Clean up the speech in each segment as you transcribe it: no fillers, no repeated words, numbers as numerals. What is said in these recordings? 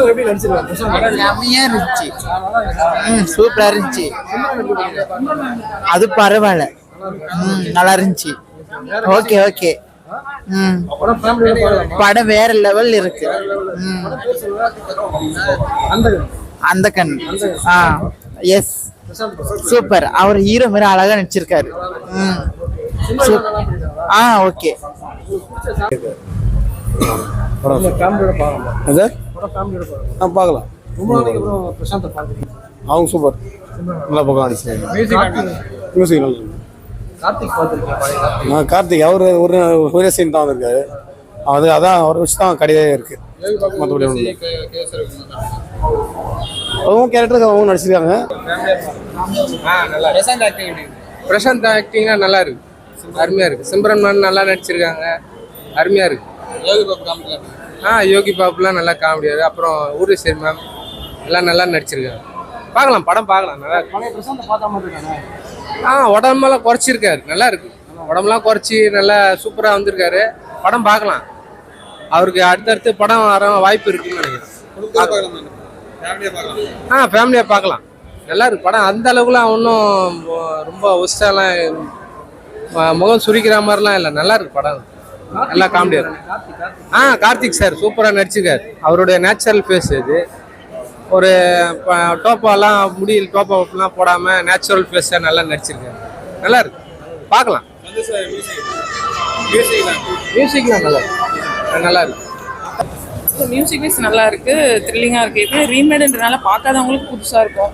செம்மையா இருந்துச்சு. சூப்பரா இருந்துச்சு. அது பரவாயில்ல. நல்லா இருந்துச்சு. Okay okay. படம் வேற லெவல் இருக்கு. அந்த கண். Yes super. அவர் ஹீரோ மாதிரி அழகா நடிச்சிருக்காரு. ஓகே. பார்க்கலாம். அவங்க சூப்பர். நல்லா பக்கம் அடிச்சிருக்காங்க. மியூசிக் நல்லா. கார்த்திக் அவர் ஒரே சீன் தான் வந்திருக்காரு. அதான் ஒரு விஷயம் தான் கிடையவே இருக்கு. மற்றபடி அவங்க கேரக்டருக்கு அவங்க நடிச்சிருக்காங்க. பிரசாந்த் ஆக்டிங்னா நல்லா இருக்கு. அருமையா இருக்கு. சிம்ரன் மேன் நல்லா நடிச்சிருக்காங்க. அருமையா இருக்கு. யோகி பாபுலாம் நல்லா காமெடியா இருக்கு. அப்புறம் ஊர்வசி மேம் எல்லாம் நல்லா நடிச்சிருக்காங்க. பார்க்கலாம், படம் பார்க்கலாம். நல்லா இருக்கு. உடம்பெல்லாம் குறைச்சிருக்காரு. நல்லா இருக்கு. உடம்பெல்லாம் குறைச்சி நல்லா சூப்பராக வந்திருக்காரு. படம் பார்க்கலாம். அவருக்கு அடுத்தடுத்து படம் வர வாய்ப்பு இருக்குன்னு நினைக்கிறேன். ஃபேமிலியாக பார்க்கலாம். நல்லா இருக்கு படம். அந்த அளவுக்குலாம் ஒன்றும் ரொம்ப ஒஸ்டாலாம் முகம் சுரிக்கிற மாதிரிலாம் இல்லை. நல்லா இருக்கு படம். நல்லா காமெடியா இருக்கு. கார்த்திக் சார் சூப்பராக நடிச்சிருக்காரு. அவருடைய நேச்சுரல் ஃபேஸ் இது. ஒரு டோப்பாலாம் முடியல் டோப்பாலாம் போடாமல் நேச்சுரல் ஃபேஸாக நல்லா நடிச்சிருக்காரு. நல்லா இருக்கு. பார்க்கலாம். மியூசிக்லாம் நல்லா இருக்கு. நல்லா இருக்கு. மியூசிக் வைஸ் நல்லா இருக்கு. த்ரில்லிங்காக இருக்கு. இது ரீமேடுன்றனால பார்க்காதவங்களுக்கு புதுசாக இருக்கும்.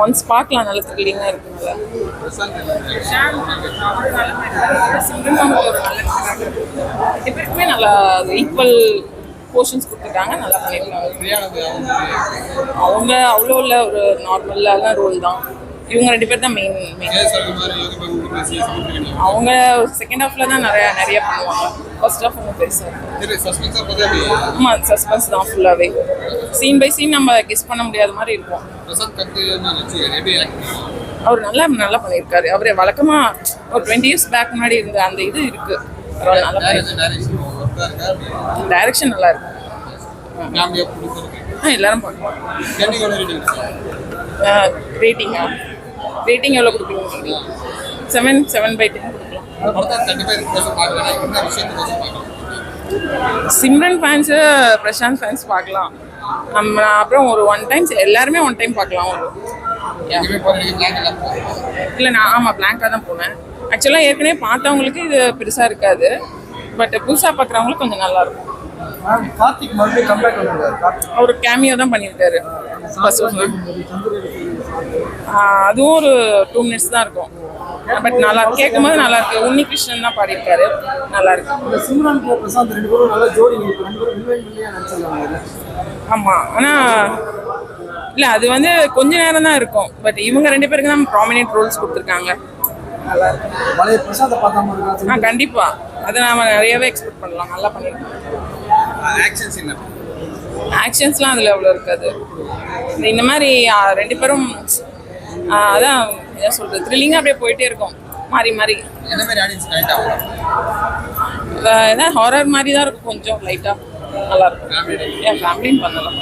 ஒன்ஸ் பார்க்கலாம். நல்ல த்ரில்லிங்காக இருக்கு. எப்பவுமே நல்லா ஈக்குவல் போர்ஷன்ஸ் கொடுத்துருக்காங்க. நல்லா பண்ணியிருக்காங்க. அவங்க அவ்வளோ இல்லை. ஒரு நார்மலான ரோல் தான். இவங்க 2 பேர் தான் மெயின். அவங்க செகண்ட் ஹாஃப்ல தான் நிறைய பண்ணுவாங்க. ஃபர்ஸ்ட் ஹாஃப் ஒன்றும் பெருசாக இருக்கும். ஆமாம், சஸ்பென்ஸ் தான் ஃபுல்லாகவே. சீன் பை சீன் நம்ம கெஸ் பண்ண முடியாத மாதிரி இருக்கும். அவர் நல்லா பண்ணியிருக்காரு. அவர் வழக்கமாக ஒரு 20 years பேக் முன்னாடி இருந்த அந்த இது இருக்கு. டைரக்ஷன் நல்லா இருக்கு. எல்லாரும் பார்க்கலாம். ரேட்டிங் எவ்வளோ கொடுப்பீங்க? 7/10 கொடுக்கலாம். சிம்ரன் ஃபேன்ஸு பிரசாந்த் ஃபேன்ஸ் பார்க்கலாம். நம்ம அப்புறம் ஒரு 1 time எல்லாருமே 1 time பார்க்கலாம். இல்லை நான் பிளாங்காக தான் போனேன். ஆக்சுவலாக ஏற்கனவே பார்த்தவங்களுக்கு இது பெருசாக இருக்காது. பட் புதுசாக பார்க்குறவங்களுக்கு கொஞ்சம் நல்லாயிருக்கும். கார்த்திக் மறுபடியும் கம்பேக் பண்ணிருக்காரு. அவர் கேமியோ தான் பண்ணியிருக்காரு. அதுவும் ஒரு 2 minutes தான் இருக்கும். பட் நல்லா கேட்கும்போது நல்லா இருக்கு. உன்னி கிருஷ்ணன் தான் பாடியிருக்காரு. நல்லா இருக்கு. சிம்ரன் பிரசாந்த் 2 பேரும் நல்லா ஜோடி. ஆமாம். ஆனால் இல்லை, அது கொஞ்ச நேரம் தான் இருக்கும். பட் இவங்க 2 பேருக்கு தான் ப்ராமினென்ட் ரோல்ஸ் கொடுத்துருக்காங்க. நல்லா இருக்கு. கண்டிப்பா அதை நாம நிறையவே எக்ஸ்பெக்ட் பண்ணலாம். நல்லா பண்ணிருக்கோம். ஆக்ஷன்ஸ்லாம் அதில் அவ்வளோ இருக்காது. இந்த மாதிரி 2 பேரும் அதான் என்ன சொல்றது, த்ரில்லிங்காக அப்படியே போயிட்டே இருக்கும். மாறி ஏதாவது ஹாரர் மாதிரி தான் இருக்கும். கொஞ்சம் லைட்டாக நல்லா இருக்கும். என் ஃபேமிலின்னு பண்ணலாம்.